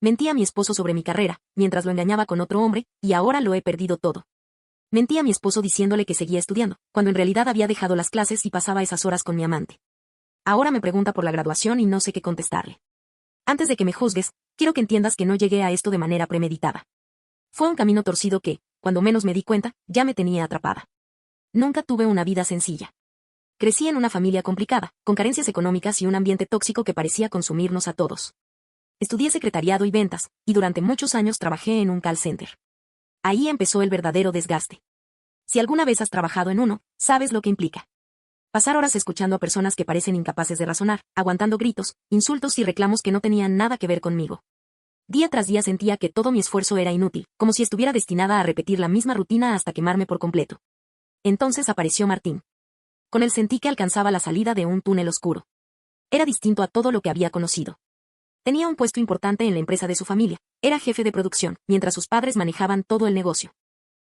Mentí a mi esposo sobre mi carrera, mientras lo engañaba con otro hombre, y ahora lo he perdido todo. Mentí a mi esposo diciéndole que seguía estudiando, cuando en realidad había dejado las clases y pasaba esas horas con mi amante. Ahora me pregunta por la graduación y no sé qué contestarle. Antes de que me juzgues, quiero que entiendas que no llegué a esto de manera premeditada. Fue un camino torcido que, cuando menos me di cuenta, ya me tenía atrapada. Nunca tuve una vida sencilla. Crecí en una familia complicada, con carencias económicas y un ambiente tóxico que parecía consumirnos a todos. Estudié secretariado y ventas, y durante muchos años trabajé en un call center. Ahí empezó el verdadero desgaste. Si alguna vez has trabajado en uno, sabes lo que implica. Pasar horas escuchando a personas que parecen incapaces de razonar, aguantando gritos, insultos y reclamos que no tenían nada que ver conmigo. Día tras día sentía que todo mi esfuerzo era inútil, como si estuviera destinada a repetir la misma rutina hasta quemarme por completo. Entonces apareció Martín. Con él sentí que alcanzaba la salida de un túnel oscuro. Era distinto a todo lo que había conocido. Tenía un puesto importante en la empresa de su familia, era jefe de producción, mientras sus padres manejaban todo el negocio.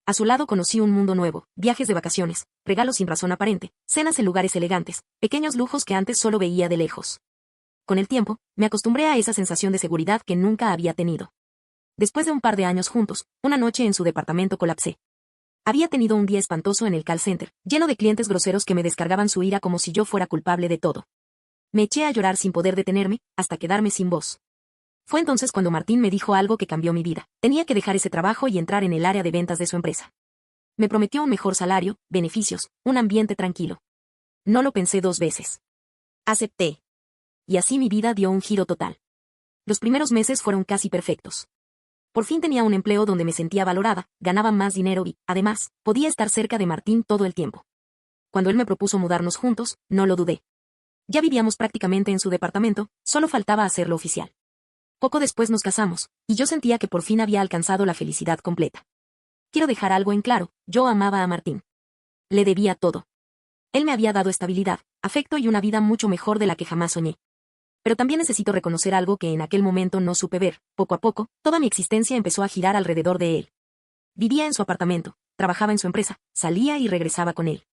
A su lado conocí un mundo nuevo, viajes de vacaciones, regalos sin razón aparente, cenas en lugares elegantes, pequeños lujos que antes solo veía de lejos. Con el tiempo, me acostumbré a esa sensación de seguridad que nunca había tenido. Después de un par de años juntos, una noche en su departamento colapsé. Había tenido un día espantoso en el call center, lleno de clientes groseros que me descargaban su ira como si yo fuera culpable de todo. Me eché a llorar sin poder detenerme, hasta quedarme sin voz. Fue entonces cuando Martín me dijo algo que cambió mi vida. Tenía que dejar ese trabajo y entrar en el área de ventas de su empresa. Me prometió un mejor salario, beneficios, un ambiente tranquilo. No lo pensé dos veces. Acepté. Y así mi vida dio un giro total. Los primeros meses fueron casi perfectos. Por fin tenía un empleo donde me sentía valorada, ganaba más dinero y, además, podía estar cerca de Martín todo el tiempo. Cuando él me propuso mudarnos juntos, no lo dudé. Ya vivíamos prácticamente en su departamento, solo faltaba hacerlo oficial. Poco después nos casamos, y yo sentía que por fin había alcanzado la felicidad completa. Quiero dejar algo en claro, yo amaba a Martín. Le debía todo. Él me había dado estabilidad, afecto y una vida mucho mejor de la que jamás soñé. Pero también necesito reconocer algo que en aquel momento no supe ver. Poco a poco, toda mi existencia empezó a girar alrededor de él. Vivía en su apartamento, trabajaba en su empresa, salía y regresaba con él.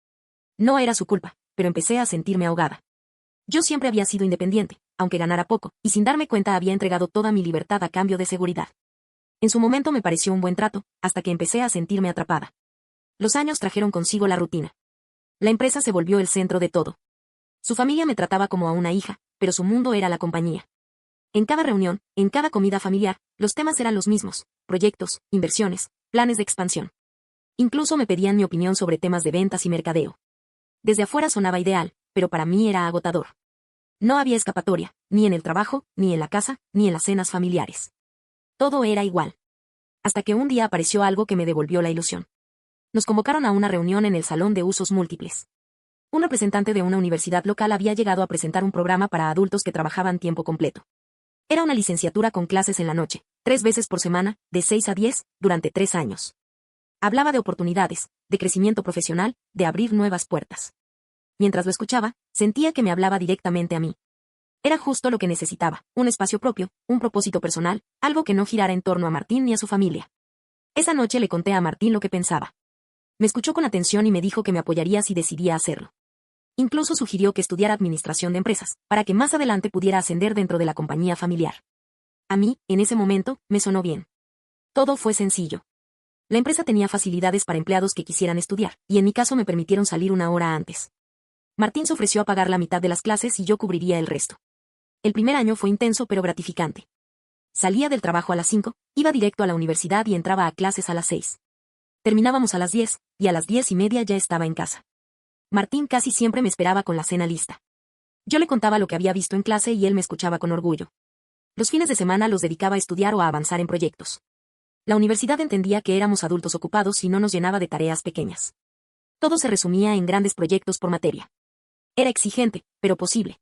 No era su culpa, pero empecé a sentirme ahogada. Yo siempre había sido independiente, aunque ganara poco, y sin darme cuenta había entregado toda mi libertad a cambio de seguridad. En su momento me pareció un buen trato, hasta que empecé a sentirme atrapada. Los años trajeron consigo la rutina. La empresa se volvió el centro de todo. Su familia me trataba como a una hija, pero su mundo era la compañía. En cada reunión, en cada comida familiar, los temas eran los mismos: proyectos, inversiones, planes de expansión. Incluso me pedían mi opinión sobre temas de ventas y mercadeo. Desde afuera sonaba ideal, pero para mí era agotador. No había escapatoria, ni en el trabajo, ni en la casa, ni en las cenas familiares. Todo era igual. Hasta que un día apareció algo que me devolvió la ilusión. Nos convocaron a una reunión en el Salón de Usos Múltiples. Un representante de una universidad local había llegado a presentar un programa para adultos que trabajaban tiempo completo. Era una licenciatura con clases en la noche, 3 veces por semana, de 6 a 10, durante 3 años. Hablaba de oportunidades, de crecimiento profesional, de abrir nuevas puertas. Mientras lo escuchaba, sentía que me hablaba directamente a mí. Era justo lo que necesitaba, un espacio propio, un propósito personal, algo que no girara en torno a Martín ni a su familia. Esa noche le conté a Martín lo que pensaba. Me escuchó con atención y me dijo que me apoyaría si decidía hacerlo. Incluso sugirió que estudiara administración de empresas, para que más adelante pudiera ascender dentro de la compañía familiar. A mí, en ese momento, me sonó bien. Todo fue sencillo. La empresa tenía facilidades para empleados que quisieran estudiar, y en mi caso me permitieron salir 1 hora antes. Martín se ofreció a pagar la mitad de las clases y yo cubriría el resto. El primer año fue intenso pero gratificante. Salía del trabajo a las 5, iba directo a la universidad y entraba a clases a las 6. Terminábamos a las 10, y a las 10:30 ya estaba en casa. Martín casi siempre me esperaba con la cena lista. Yo le contaba lo que había visto en clase y él me escuchaba con orgullo. Los fines de semana los dedicaba a estudiar o a avanzar en proyectos. La universidad entendía que éramos adultos ocupados y no nos llenaba de tareas pequeñas. Todo se resumía en grandes proyectos por materia. Era exigente, pero posible.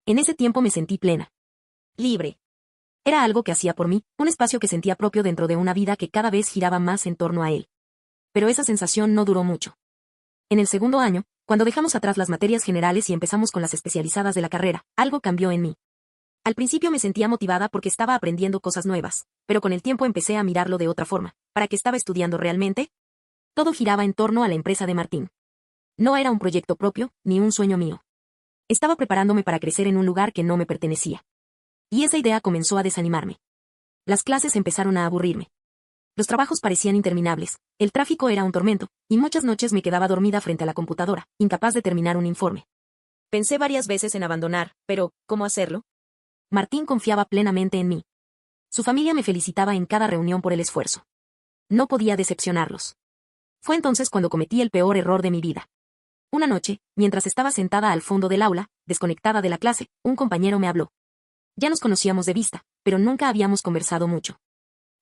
En ese tiempo me sentí plena. Libre. Era algo que hacía por mí, un espacio que sentía propio dentro de una vida que cada vez giraba más en torno a él. Pero esa sensación no duró mucho. En el segundo año, cuando dejamos atrás las materias generales y empezamos con las especializadas de la carrera, algo cambió en mí. Al principio me sentía motivada porque estaba aprendiendo cosas nuevas, pero con el tiempo empecé a mirarlo de otra forma. ¿Para qué estaba estudiando realmente? Todo giraba en torno a la empresa de Martín. No era un proyecto propio, ni un sueño mío. Estaba preparándome para crecer en un lugar que no me pertenecía. Y esa idea comenzó a desanimarme. Las clases empezaron a aburrirme. Los trabajos parecían interminables, el tráfico era un tormento, y muchas noches me quedaba dormida frente a la computadora, incapaz de terminar un informe. Pensé varias veces en abandonar, pero, ¿cómo hacerlo? Martín confiaba plenamente en mí. Su familia me felicitaba en cada reunión por el esfuerzo. No podía decepcionarlos. Fue entonces cuando cometí el peor error de mi vida. Una noche, mientras estaba sentada al fondo del aula, desconectada de la clase, un compañero me habló. Ya nos conocíamos de vista, pero nunca habíamos conversado mucho.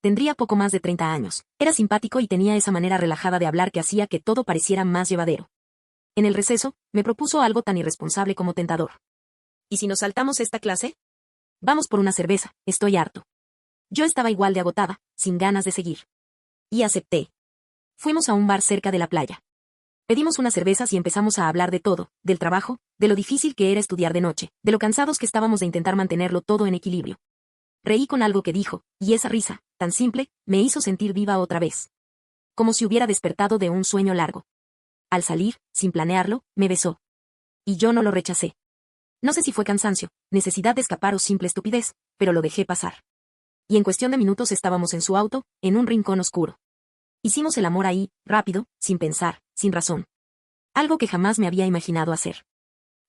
Tendría poco más de 30 años. Era simpático y tenía esa manera relajada de hablar que hacía que todo pareciera más llevadero. En el receso, me propuso algo tan irresponsable como tentador. ¿Y si nos saltamos esta clase? Vamos por una cerveza, estoy harto. Yo estaba igual de agotada, sin ganas de seguir. Y acepté. Fuimos a un bar cerca de la playa. Pedimos unas cervezas y empezamos a hablar de todo, del trabajo, de lo difícil que era estudiar de noche, de lo cansados que estábamos de intentar mantenerlo todo en equilibrio. Reí con algo que dijo, y esa risa, tan simple, me hizo sentir viva otra vez. Como si hubiera despertado de un sueño largo. Al salir, sin planearlo, me besó. Y yo no lo rechacé. No sé si fue cansancio, necesidad de escapar o simple estupidez, pero lo dejé pasar. Y en cuestión de minutos estábamos en su auto, en un rincón oscuro. Hicimos el amor ahí, rápido, sin pensar, sin razón. Algo que jamás me había imaginado hacer.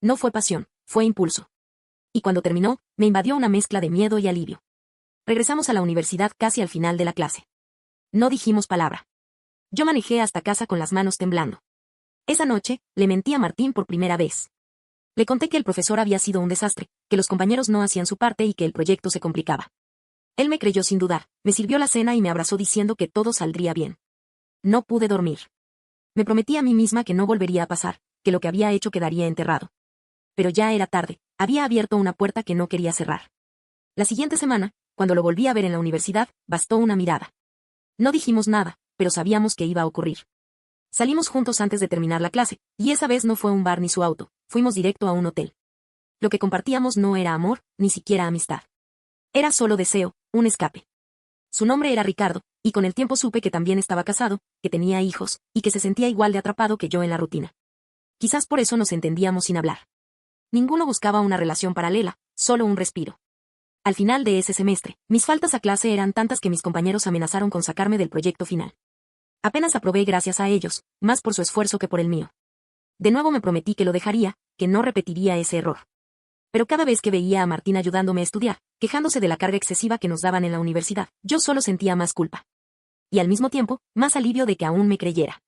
No fue pasión, fue impulso. Y cuando terminó, me invadió una mezcla de miedo y alivio. Regresamos a la universidad casi al final de la clase. No dijimos palabra. Yo manejé hasta casa con las manos temblando. Esa noche, le mentí a Martín por primera vez. Le conté que el profesor había sido un desastre, que los compañeros no hacían su parte y que el proyecto se complicaba. Él me creyó sin dudar, me sirvió la cena y me abrazó diciendo que todo saldría bien. No pude dormir. Me prometí a mí misma que no volvería a pasar, que lo que había hecho quedaría enterrado. Pero ya era tarde, había abierto una puerta que no quería cerrar. La siguiente semana, cuando lo volví a ver en la universidad, bastó una mirada. No dijimos nada, pero sabíamos que iba a ocurrir. Salimos juntos antes de terminar la clase, y esa vez no fue un bar ni su auto, fuimos directo a un hotel. Lo que compartíamos no era amor, ni siquiera amistad. Era solo deseo, un escape. Su nombre era Ricardo, y con el tiempo supe que también estaba casado, que tenía hijos, y que se sentía igual de atrapado que yo en la rutina. Quizás por eso nos entendíamos sin hablar. Ninguno buscaba una relación paralela, solo un respiro. Al final de ese semestre, mis faltas a clase eran tantas que mis compañeros amenazaron con sacarme del proyecto final. Apenas aprobé gracias a ellos, más por su esfuerzo que por el mío. De nuevo me prometí que lo dejaría, que no repetiría ese error. Pero cada vez que veía a Martín ayudándome a estudiar, quejándose de la carga excesiva que nos daban en la universidad, yo solo sentía más culpa. Y al mismo tiempo, más alivio de que aún me creyera.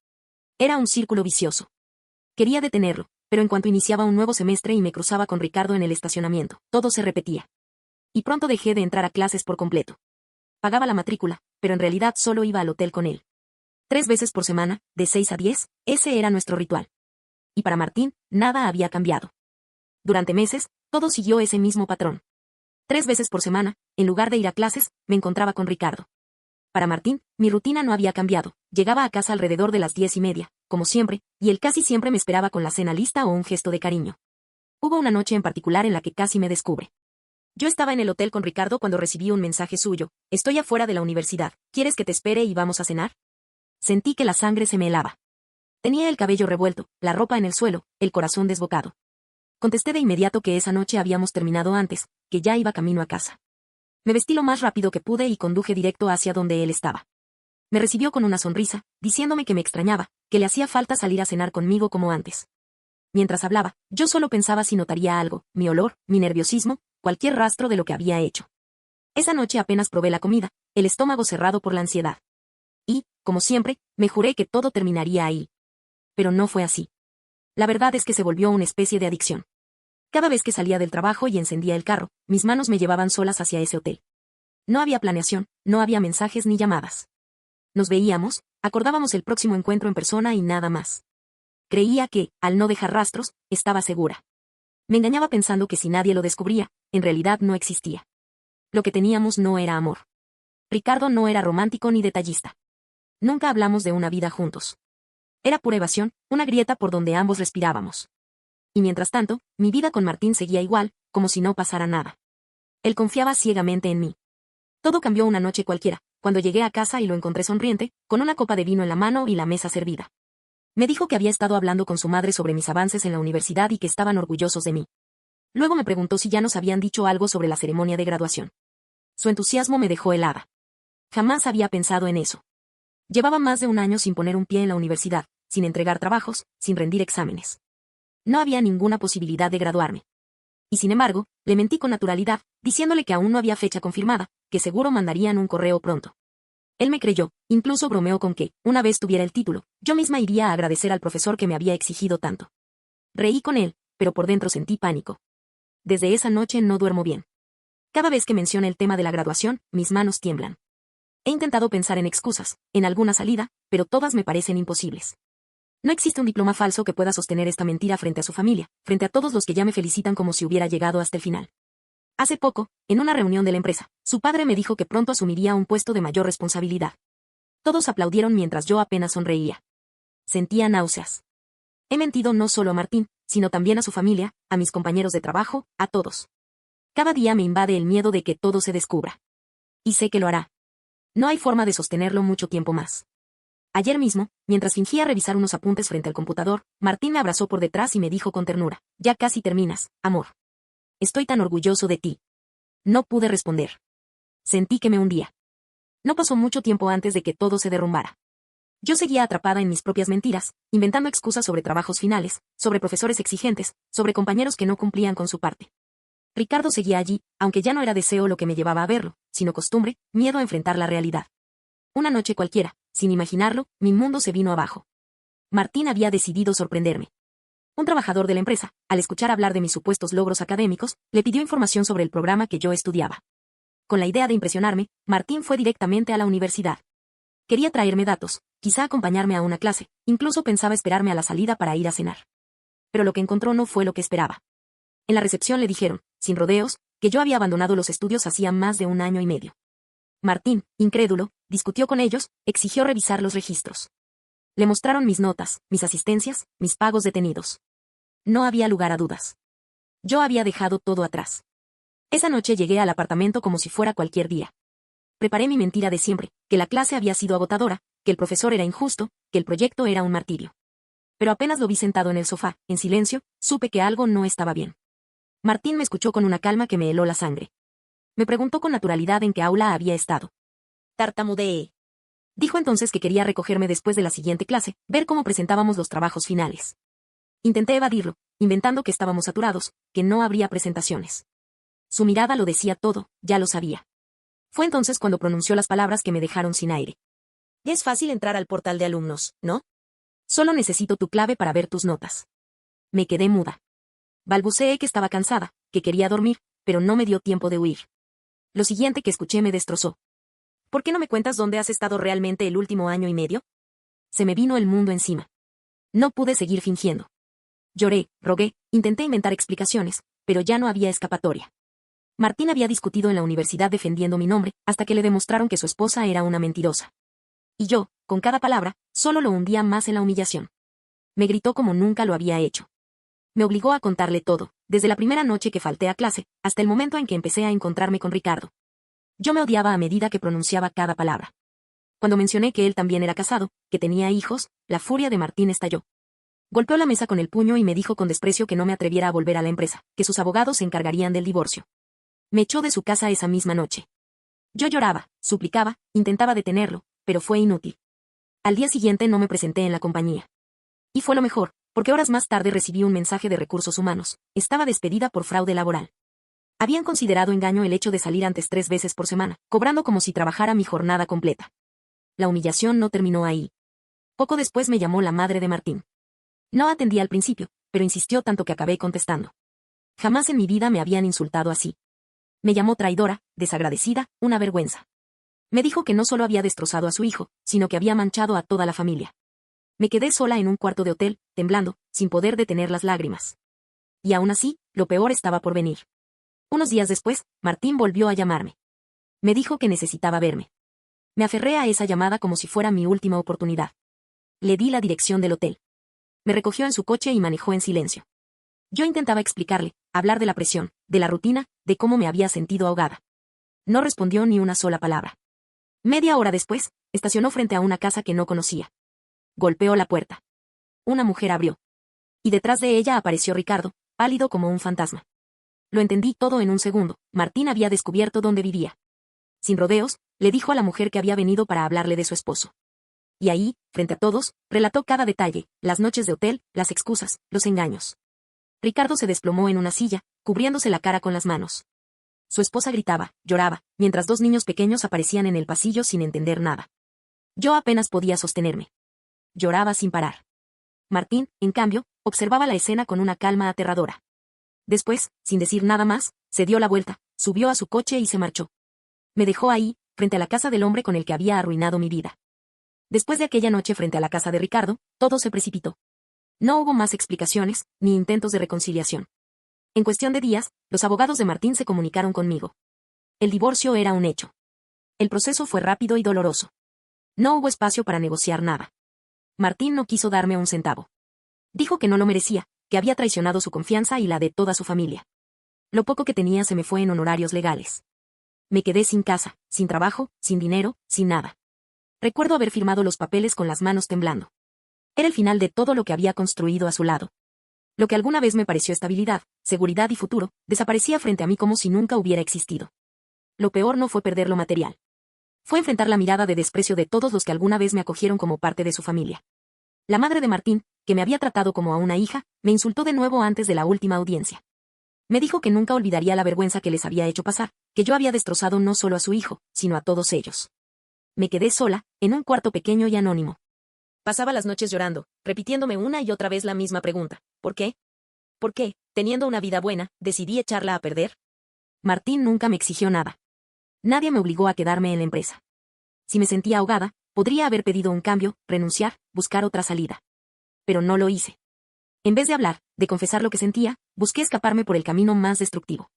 Era un círculo vicioso. Quería detenerlo, pero en cuanto iniciaba un nuevo semestre y me cruzaba con Ricardo en el estacionamiento, todo se repetía. Y pronto dejé de entrar a clases por completo. Pagaba la matrícula, pero en realidad solo iba al hotel con él. 3 veces por semana, de 6 a 10, ese era nuestro ritual. Y para Martín, nada había cambiado. Durante meses, todo siguió ese mismo patrón. 3 veces por semana, en lugar de ir a clases, me encontraba con Ricardo. Para Martín, mi rutina no había cambiado, llegaba a casa alrededor de las 10:30, como siempre, y él casi siempre me esperaba con la cena lista o un gesto de cariño. Hubo una noche en particular en la que casi me descubre. Yo estaba en el hotel con Ricardo cuando recibí un mensaje suyo: estoy afuera de la universidad, ¿quieres que te espere y vamos a cenar? Sentí que la sangre se me helaba. Tenía el cabello revuelto, la ropa en el suelo, el corazón desbocado. Contesté de inmediato que esa noche habíamos terminado antes, que ya iba camino a casa. Me vestí lo más rápido que pude y conduje directo hacia donde él estaba. Me recibió con una sonrisa, diciéndome que me extrañaba, que le hacía falta salir a cenar conmigo como antes. Mientras hablaba, yo solo pensaba si notaría algo, mi olor, mi nerviosismo, cualquier rastro de lo que había hecho. Esa noche apenas probé la comida, el estómago cerrado por la ansiedad. Y, como siempre, me juré que todo terminaría ahí. Pero no fue así. La verdad es que se volvió una especie de adicción. Cada vez que salía del trabajo y encendía el carro, mis manos me llevaban solas hacia ese hotel. No había planeación, no había mensajes ni llamadas. Nos veíamos, acordábamos el próximo encuentro en persona y nada más. Creía que, al no dejar rastros, estaba segura. Me engañaba pensando que si nadie lo descubría, en realidad no existía. Lo que teníamos no era amor. Ricardo no era romántico ni detallista. Nunca hablamos de una vida juntos. Era pura evasión, una grieta por donde ambos respirábamos. Y mientras tanto, mi vida con Martín seguía igual, como si no pasara nada. Él confiaba ciegamente en mí. Todo cambió una noche cualquiera, cuando llegué a casa y lo encontré sonriente, con una copa de vino en la mano y la mesa servida. Me dijo que había estado hablando con su madre sobre mis avances en la universidad y que estaban orgullosos de mí. Luego me preguntó si ya nos habían dicho algo sobre la ceremonia de graduación. Su entusiasmo me dejó helada. Jamás había pensado en eso. Llevaba más de un año sin poner un pie en la universidad, sin entregar trabajos, sin rendir exámenes. No había ninguna posibilidad de graduarme. Y sin embargo, le mentí con naturalidad, diciéndole que aún no había fecha confirmada, que seguro mandarían un correo pronto. Él me creyó, incluso bromeó con que, una vez tuviera el título, yo misma iría a agradecer al profesor que me había exigido tanto. Reí con él, pero por dentro sentí pánico. Desde esa noche no duermo bien. Cada vez que menciona el tema de la graduación, mis manos tiemblan. He intentado pensar en excusas, en alguna salida, pero todas me parecen imposibles. No existe un diploma falso que pueda sostener esta mentira frente a su familia, frente a todos los que ya me felicitan como si hubiera llegado hasta el final. Hace poco, en una reunión de la empresa, su padre me dijo que pronto asumiría un puesto de mayor responsabilidad. Todos aplaudieron mientras yo apenas sonreía. Sentía náuseas. He mentido no solo a Martín, sino también a su familia, a mis compañeros de trabajo, a todos. Cada día me invade el miedo de que todo se descubra. Y sé que lo hará. No hay forma de sostenerlo mucho tiempo más. Ayer mismo, mientras fingía revisar unos apuntes frente al computador, Martín me abrazó por detrás y me dijo con ternura: «Ya casi terminas, amor. Estoy tan orgulloso de ti». No pude responder. Sentí que me hundía. No pasó mucho tiempo antes de que todo se derrumbara. Yo seguía atrapada en mis propias mentiras, inventando excusas sobre trabajos finales, sobre profesores exigentes, sobre compañeros que no cumplían con su parte. Ricardo seguía allí, aunque ya no era deseo lo que me llevaba a verlo, sino costumbre, miedo a enfrentar la realidad. Una noche cualquiera, sin imaginarlo, mi mundo se vino abajo. Martín había decidido sorprenderme. Un trabajador de la empresa, al escuchar hablar de mis supuestos logros académicos, le pidió información sobre el programa que yo estudiaba. Con la idea de impresionarme, Martín fue directamente a la universidad. Quería traerme datos, quizá acompañarme a una clase, incluso pensaba esperarme a la salida para ir a cenar. Pero lo que encontró no fue lo que esperaba. En la recepción le dijeron, sin rodeos, que yo había abandonado los estudios hacía más de un año y medio. Martín, incrédulo, discutió con ellos, exigió revisar los registros. Le mostraron mis notas, mis asistencias, mis pagos detenidos. No había lugar a dudas. Yo había dejado todo atrás. Esa noche llegué al apartamento como si fuera cualquier día. Preparé mi mentira de siempre, que la clase había sido agotadora, que el profesor era injusto, que el proyecto era un martirio. Pero apenas lo vi sentado en el sofá, en silencio, supe que algo no estaba bien. Martín me escuchó con una calma que me heló la sangre. Me preguntó con naturalidad en qué aula había estado. Tartamudeé. Dijo entonces que quería recogerme después de la siguiente clase, ver cómo presentábamos los trabajos finales. Intenté evadirlo, inventando que estábamos saturados, que no habría presentaciones. Su mirada lo decía todo, ya lo sabía. Fue entonces cuando pronunció las palabras que me dejaron sin aire. Ya es fácil entrar al portal de alumnos, ¿no? Solo necesito tu clave para ver tus notas. Me quedé muda. Balbuceé que estaba cansada, que quería dormir, pero no me dio tiempo de huir. Lo siguiente que escuché me destrozó. ¿Por qué no me cuentas dónde has estado realmente el último año y medio? Se me vino el mundo encima. No pude seguir fingiendo. Lloré, rogué, intenté inventar explicaciones, pero ya no había escapatoria. Martín había discutido en la universidad defendiendo mi nombre, hasta que le demostraron que su esposa era una mentirosa. Y yo, con cada palabra, solo lo hundía más en la humillación. Me gritó como nunca lo había hecho. Me obligó a contarle todo, desde la primera noche que falté a clase, hasta el momento en que empecé a encontrarme con Ricardo. Yo me odiaba a medida que pronunciaba cada palabra. Cuando mencioné que él también era casado, que tenía hijos, la furia de Martín estalló. Golpeó la mesa con el puño y me dijo con desprecio que no me atreviera a volver a la empresa, que sus abogados se encargarían del divorcio. Me echó de su casa esa misma noche. Yo lloraba, suplicaba, intentaba detenerlo, pero fue inútil. Al día siguiente no me presenté en la compañía. Y fue lo mejor, porque horas más tarde recibí un mensaje de recursos humanos. Estaba despedida por fraude laboral. Habían considerado engaño el hecho de salir antes 3 veces por semana, cobrando como si trabajara mi jornada completa. La humillación no terminó ahí. Poco después me llamó la madre de Martín. No atendí al principio, pero insistió tanto que acabé contestando. Jamás en mi vida me habían insultado así. Me llamó traidora, desagradecida, una vergüenza. Me dijo que no solo había destrozado a su hijo, sino que había manchado a toda la familia. Me quedé sola en un cuarto de hotel, temblando, sin poder detener las lágrimas. Y aún así, lo peor estaba por venir. Unos días después, Martín volvió a llamarme. Me dijo que necesitaba verme. Me aferré a esa llamada como si fuera mi última oportunidad. Le di la dirección del hotel. Me recogió en su coche y manejó en silencio. Yo intentaba explicarle, hablar de la presión, de la rutina, de cómo me había sentido ahogada. No respondió ni una sola palabra. Media hora después, estacionó frente a una casa que no conocía. Golpeó la puerta. Una mujer abrió. Y detrás de ella apareció Ricardo, pálido como un fantasma. Lo entendí todo en un segundo. Martín había descubierto dónde vivía. sin rodeos, le dijo a la mujer que había venido para hablarle de su esposo. Y ahí, frente a todos, relató cada detalle, las noches de hotel, las excusas, los engaños. Ricardo se desplomó en una silla, cubriéndose la cara con las manos. Su esposa gritaba, lloraba, mientras dos niños pequeños aparecían en el pasillo sin entender nada. Yo apenas podía sostenerme. Lloraba sin parar. Martín, en cambio, observaba la escena con una calma aterradora. Después, sin decir nada más, se dio la vuelta, subió a su coche y se marchó. Me dejó ahí, frente a la casa del hombre con el que había arruinado mi vida. Después de aquella noche frente a la casa de Ricardo, todo se precipitó. No hubo más explicaciones, ni intentos de reconciliación. En cuestión de días, los abogados de Martín se comunicaron conmigo. El divorcio era un hecho. El proceso fue rápido y doloroso. No hubo espacio para negociar nada. Martín no quiso darme un centavo. Dijo que no lo merecía, que había traicionado su confianza y la de toda su familia. Lo poco que tenía se me fue en honorarios legales. Me quedé sin casa, sin trabajo, sin dinero, sin nada. Recuerdo haber firmado los papeles con las manos temblando. Era el final de todo lo que había construido a su lado. Lo que alguna vez me pareció estabilidad, seguridad y futuro, desaparecía frente a mí como si nunca hubiera existido. Lo peor no fue perder lo material. Fue enfrentar la mirada de desprecio de todos los que alguna vez me acogieron como parte de su familia. La madre de Martín, que me había tratado como a una hija, me insultó de nuevo antes de la última audiencia. Me dijo que nunca olvidaría la vergüenza que les había hecho pasar, que yo había destrozado no solo a su hijo, sino a todos ellos. Me quedé sola, en un cuarto pequeño y anónimo. Pasaba las noches llorando, repitiéndome una y otra vez la misma pregunta. ¿Por qué? ¿Por qué, teniendo una vida buena, decidí echarla a perder? Martín nunca me exigió nada. Nadie me obligó a quedarme en la empresa. Si me sentía ahogada, podría haber pedido un cambio, renunciar, buscar otra salida. Pero no lo hice. En vez de hablar, de confesar lo que sentía, busqué escaparme por el camino más destructivo.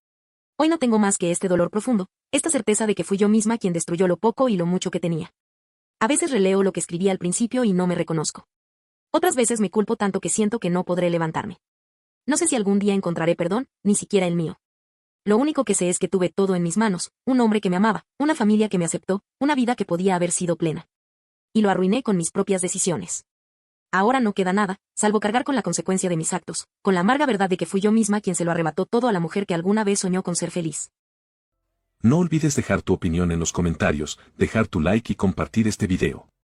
Hoy no tengo más que este dolor profundo, esta certeza de que fui yo misma quien destruyó lo poco y lo mucho que tenía. A veces releo lo que escribí al principio y no me reconozco. Otras veces me culpo tanto que siento que no podré levantarme. No sé si algún día encontraré perdón, ni siquiera el mío. Lo único que sé es que tuve todo en mis manos, un hombre que me amaba, una familia que me aceptó, una vida que podía haber sido plena. Y lo arruiné con mis propias decisiones. Ahora no queda nada, salvo cargar con la consecuencia de mis actos, con la amarga verdad de que fui yo misma quien se lo arrebató todo a la mujer que alguna vez soñó con ser feliz. No olvides dejar tu opinión en los comentarios, dejar tu like y compartir este video.